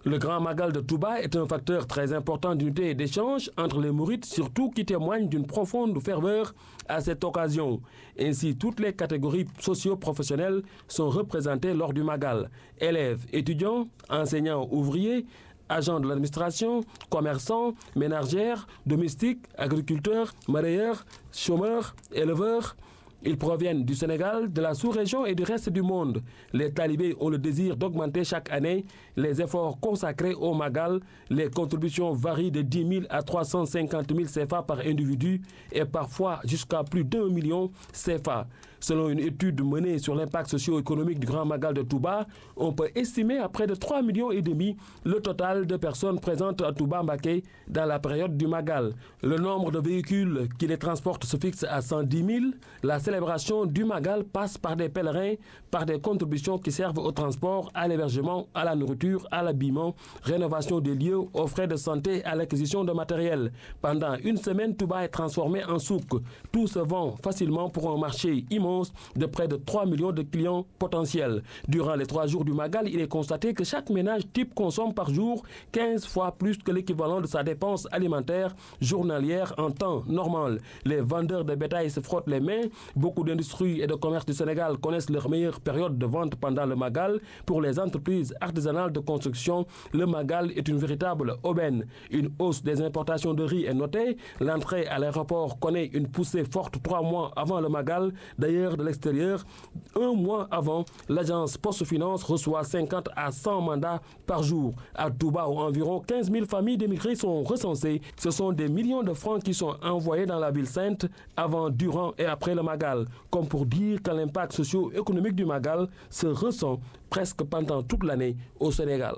Le Grand Magal de Touba est un facteur très important d'unité et d'échange entre les mourides, surtout qui témoigne d'une profonde ferveur à cette occasion. Ainsi, toutes les catégories socio-professionnelles sont représentées lors du Magal. Élèves, étudiants, enseignants, ouvriers, agents de l'administration, commerçants, ménagères, domestiques, agriculteurs, marailleurs, chômeurs, éleveurs. Ils proviennent du Sénégal, de la sous-région et du reste du monde. Les talibés ont le désir d'augmenter chaque année les efforts consacrés au Magal. Les contributions varient de 10 000 à 350 000 CFA par individu et parfois jusqu'à plus d'1 million CFA. Selon une étude menée sur l'impact socio-économique du Grand Magal de Touba, on peut estimer à près de 3,5 millions le total de personnes présentes à Touba Mbaké dans la période du Magal. Le nombre de véhicules qui les transportent se fixe à 110 000. La célébration du Magal passe par des pèlerins, par des contributions qui servent au transport, à l'hébergement, à la nourriture, à l'habillement, rénovation des lieux, aux frais de santé, à l'acquisition de matériel. Pendant une semaine, Touba est transformé en souk. Tout se vend facilement pour un marché immense de près de 3 millions de clients potentiels. Durant les 3 jours du Magal, il est constaté que chaque ménage type consomme par jour 15 fois plus que l'équivalent de sa dépense alimentaire journalière en temps normal. Les vendeurs de bétail se frottent les mains. Beaucoup d'industries et de commerce du Sénégal connaissent leur meilleure période de vente pendant le Magal. Pour les entreprises artisanales de construction, le Magal est une véritable aubaine. Une hausse des importations de riz est notée. L'entrée à l'aéroport connaît une poussée forte 3 mois avant le Magal. D'ailleurs, de l'extérieur, 1 mois avant, l'agence Poste Finance reçoit 50 à 100 mandats par jour. À Touba, où environ 15 000 familles d'émigrés sont recensées, ce sont des millions de francs qui sont envoyés dans la ville sainte avant, durant et après le Magal, comme pour dire que l'impact socio-économique du Magal se ressent presque pendant toute l'année au Sénégal.